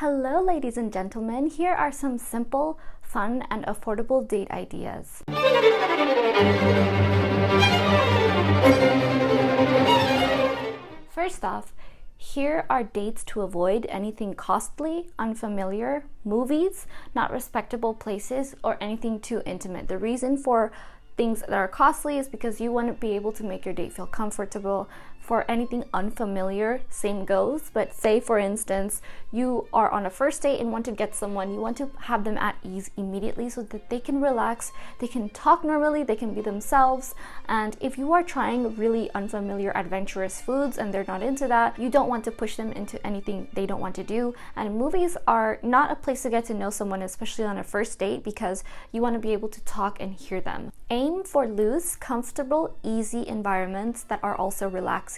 Hello ladies and gentlemen, here are some simple, fun, and affordable date ideas. First off, here are dates to avoid anything costly, unfamiliar, movies, not respectable places, or anything too intimate. The reason for things that are costly is because you want to be able to make your date feel comfortable. For anything unfamiliar, same goes. But say for instance, you are on a first date and want to get someone, you want to have them at ease immediately so that they can relax, they can talk normally, they can be themselves. And if you are trying really unfamiliar, adventurous foods and they're not into that, you don't want to push them into anything they don't want to do. And movies are not a place to get to know someone, especially on a first date, because you want to be able to talk and hear them. Aim for loose, comfortable, easy environments that are also relaxing.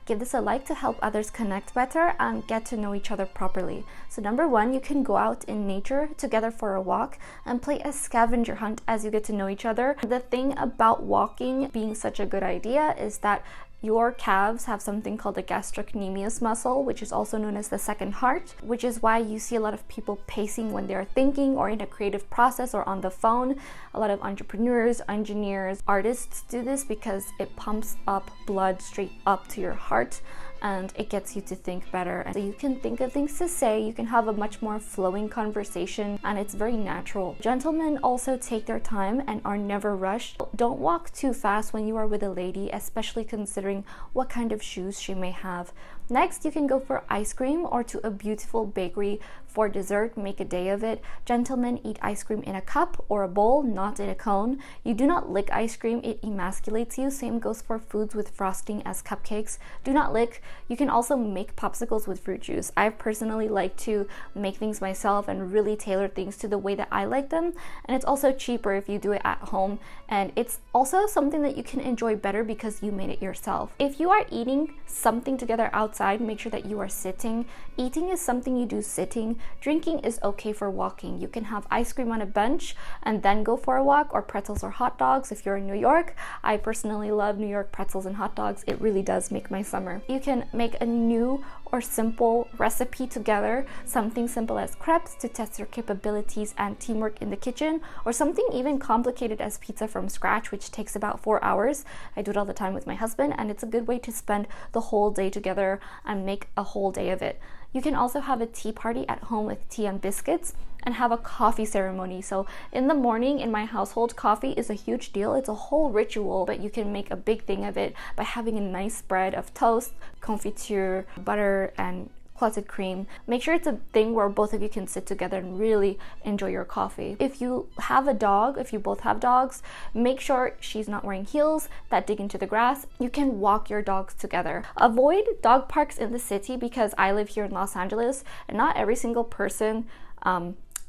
Give this a like to help others connect better and get to know each other properly. So number one, you can go out in nature together for a walk and play a scavenger hunt as you get to know each other. The thing about walking being such a good idea is that your calves have something called the gastrocnemius muscle, which is also known as the second heart, which is why you see a lot of people pacing when they're thinking or in a creative process or on the phone. A lot of entrepreneurs, engineers, artists do this because it pumps up blood straight up to your heart and it gets you to think better. And so you can think of things to say, you can have a much more flowing conversation, and it's very natural. Gentlemen also take their time and are never rushed. Don't walk too fast when you are with a lady, especially considering what kind of shoes she may have. Next, you can go for ice cream or to a beautiful bakery for dessert. Make a day of it. Gentlemen eat ice cream in a cup or a bowl, not in a cone. You do not lick ice cream, it emasculates you. Same goes for foods with frosting as cupcakes. Do not lick. You can also make popsicles with fruit juice. I personally like to make things myself and really tailor things to the way that I like them. And it's also cheaper if you do it at home. And it's also something that you can enjoy better because you made it yourself. If you are eating something together outside, make sure that you are sitting. Eating is something you do sitting. Drinking is okay for walking. You can have ice cream on a bench and then go for a walk, or pretzels or hot dogs if you're in New York. I personally love New York pretzels and hot dogs. It really does make my summer. You can make a new or simple recipe together, something simple as crepes to test your capabilities and teamwork in the kitchen, or something even complicated as pizza from scratch, which takes about 4 hours. I do it all the time with my husband, and it's a good way to spend the whole day together and make a whole day of it. You can also have a tea party at home with tea and biscuits and have a coffee ceremony. So in the morning in my household, coffee is a huge deal. It's a whole ritual, but you can make a big thing of it by having a nice spread of toast, confiture, butter, and clotted cream. Make sure it's a thing where both of you can sit together and really enjoy your coffee. If you have a dog, if you both have dogs, make sure she's not wearing heels that dig into the grass. You can walk your dogs together. Avoid dog parks in the city because I live here in Los Angeles and not every single person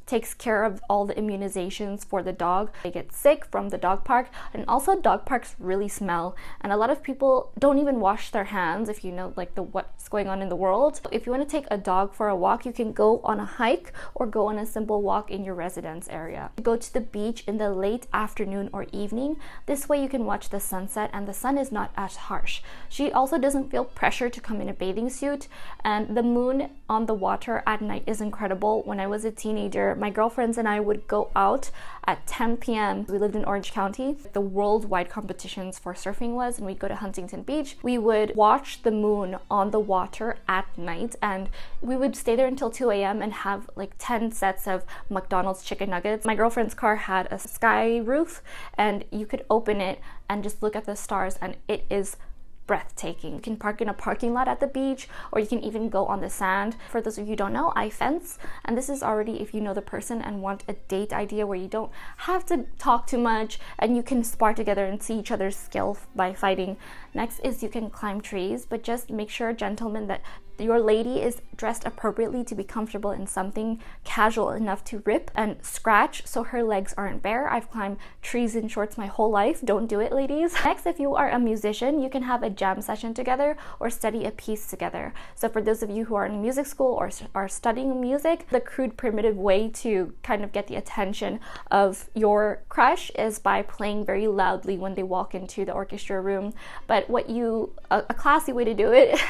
takes care of all the immunizations for the dog. They get sick from the dog park, and also dog parks really smell, and a lot of people don't even wash their hands, if you know like what's going on in the world. If you want to take a dog for a walk, you can go on a hike or go on a simple walk in your residence area. Go to the beach in the late afternoon or evening. This way you can watch the sunset and the sun is not as harsh. She also doesn't feel pressure to come in a bathing suit, and the moon on the water at night is incredible. When I was a teenager, my girlfriends and I would go out at 10 p.m. We lived in Orange County. The worldwide competitions for surfing was, and we'd go to Huntington Beach. We would watch the moon on the water at night, and we would stay there until 2 a.m. and have like 10 sets of McDonald's chicken nuggets. My girlfriend's car had a sky roof, and you could open it and just look at the stars, and it is breathtaking. You can park in a parking lot at the beach, or you can even go on the sand. For those of you who don't know, I fence, and this is already if you know the person and want a date idea where you don't have to talk too much and you can spar together and see each other's skill by fighting. Next is you can climb trees, but just make sure, gentlemen, that your lady is dressed appropriately to be comfortable in something casual enough to rip and scratch so her legs aren't bare. I've climbed trees in shorts my whole life. Don't do it, ladies. Next, if you are a musician, you can have a jam session together or study a piece together. So for those of you who are in music school or are studying music, the crude primitive way to kind of get the attention of your crush is by playing very loudly when they walk into the orchestra room. But a classy way to do it,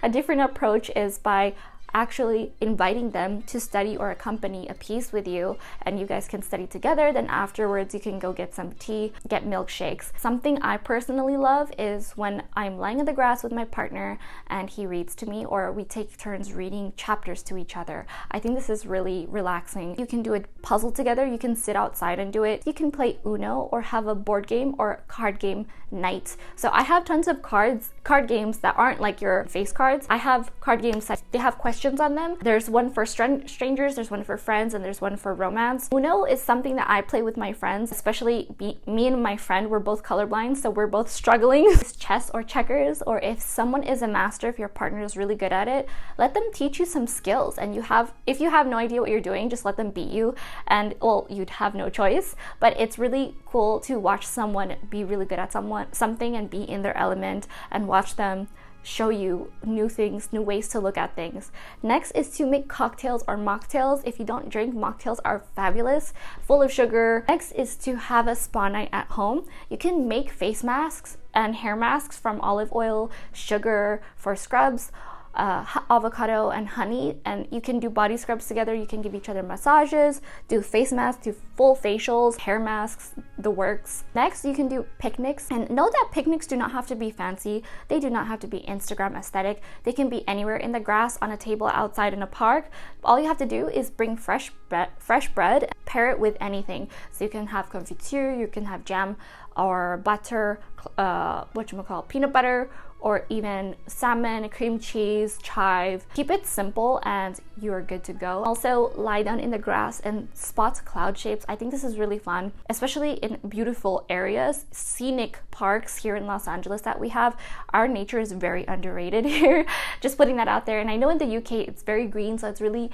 a different approach is by actually inviting them to study or accompany a piece with you, and you guys can study together. Then afterwards you can go get some tea, get milkshakes. Something I personally love is when I'm lying in the grass with my partner and he reads to me, or we take turns reading chapters to each other. I think this is really relaxing. You can do a puzzle together, you can sit outside and do it. You can play Uno or have a board game or card game night. So I have tons of card games that aren't like your face cards. I have card games that they have questions on them. There's one for strangers, there's one for friends, and there's one for romance. Uno is something that I play with my friends, especially me and my friend, we're both colorblind, so we're both struggling. It's chess or checkers, or if someone is a master, if your partner is really good at it, let them teach you some skills. And if you have no idea what you're doing, just let them beat you, and well, you'd have no choice. But it's really cool to watch someone be really good at something and be in their element, and watch them show you new things, new ways to look at things. Next is to make cocktails or mocktails. If you don't drink, mocktails are fabulous, full of sugar. Next is to have a spa night at home. You can make face masks and hair masks from olive oil, sugar for scrubs, avocado and honey, and you can do body scrubs together. You can give each other massages, do face masks, do full facials, hair masks, the works. Next, you can do picnics, and know that picnics do not have to be fancy. They do not have to be Instagram aesthetic. They can be anywhere in the grass, on a table, outside in a park. All you have to do is bring fresh bread, pair it with anything. So you can have confiture, you can have jam or butter, peanut butter, or even salmon, cream cheese, chive. Keep it simple and you're good to go. Also, lie down in the grass and spot cloud shapes. I think this is really fun, especially in beautiful areas, scenic parks here in Los Angeles that we have. Our nature is very underrated here. Just putting that out there. And I know in the UK it's very green, so it's really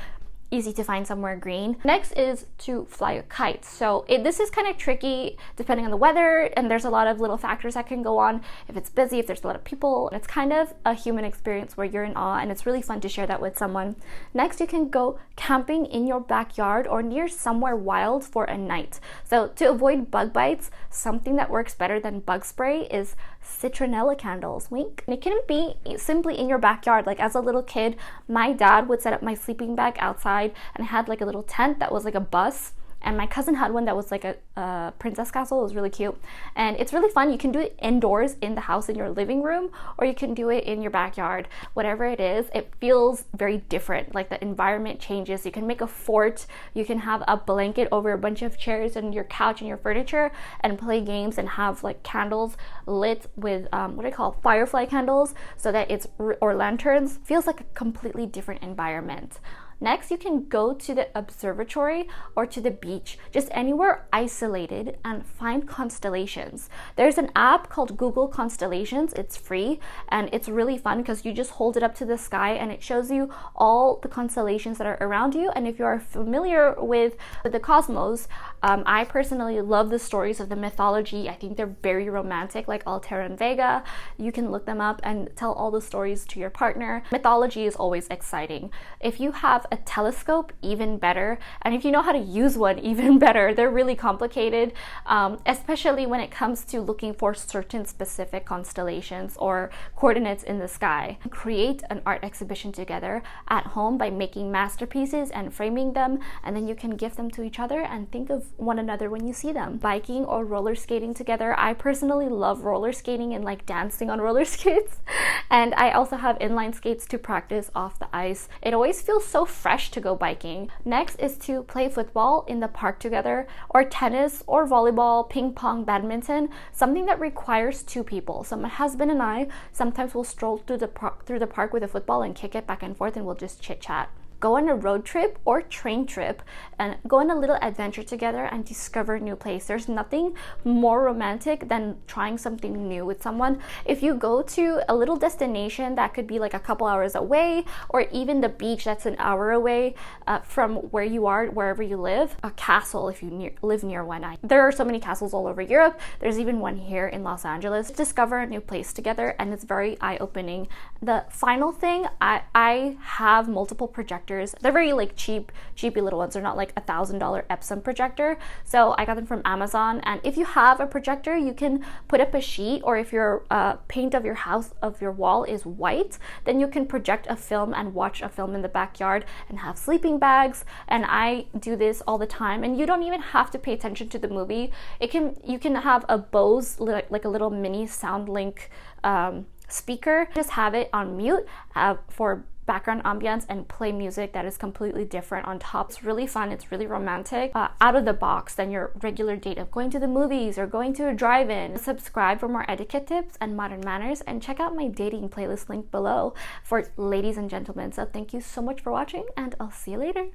easy to find somewhere green. Next is to fly a kite. So this is kind of tricky depending on the weather, and there's a lot of little factors that can go on. If it's busy, if there's a lot of people, it's kind of a human experience where you're in awe, and it's really fun to share that with someone. Next, you can go camping in your backyard or near somewhere wild for a night. So to avoid bug bites, something that works better than bug spray is citronella candles. Wink. And it can be simply in your backyard. Like as a little kid, my dad would set up my sleeping bag outside and had like a little tent that was like a bus, and my cousin had one that was like a princess castle. It was really cute, and it's really fun. You can do it indoors in the house in your living room, or you can do it in your backyard. Whatever it is, it feels very different. Like the environment changes. You can make a fort. You can have a blanket over a bunch of chairs and your couch and your furniture, and play games and have like candles lit with firefly candles, so that it's or lanterns. Feels like a completely different environment. Next, you can go to the observatory or to the beach, just anywhere isolated, and find constellations. There's an app called Google Constellations. It's free and it's really fun because you just hold it up to the sky and it shows you all the constellations that are around you. And if you are familiar with the cosmos, I personally love the stories of the mythology. I think they're very romantic, like Altera and Vega. You can look them up and tell all the stories to your partner. Mythology is always exciting. If you have a telescope, even better. And if you know how to use one, even better. They're really complicated, especially when it comes to looking for certain specific constellations or coordinates in the sky. Create an art exhibition together at home by making masterpieces and framing them, and then you can give them to each other and think of one another when you see them. Biking or roller skating together. I personally love roller skating and like dancing on roller skates, and I also have inline skates to practice off the ice. It always feels so fresh to go biking. Next is to play football in the park together, or tennis or volleyball, ping pong, badminton, something that requires two people. So my husband and I sometimes will stroll through the park with a football and kick it back and forth, and we'll just chit chat. Go on a road trip or train trip and go on a little adventure together and discover a new place. There's nothing more romantic than trying something new with someone. If you go to a little destination that could be like a couple hours away, or even the beach that's an hour away from where you are, wherever you live, a castle if you live near one. There are so many castles all over Europe. There's even one here in Los Angeles. Discover a new place together, and it's very eye-opening. The final thing, I have multiple projectors projectors. They're very like cheapy little ones. They're not like $1,000 Epson projector. So I got them from Amazon. And if you have a projector, you can put up a sheet, or if your paint of your house, of your wall is white, then you can project a film and watch a film in the backyard and have sleeping bags. And I do this all the time, and you don't even have to pay attention to the movie. You can have a Bose, like a little mini SoundLink speaker, just have it on mute for background ambience and play music that is completely different on top. It's really fun, it's really romantic, out of the box than your regular date of going to the movies or going to a drive-in. Subscribe for more etiquette tips and modern manners, and check out my dating playlist link below for ladies and gentlemen. So thank you so much for watching, and I'll see you later.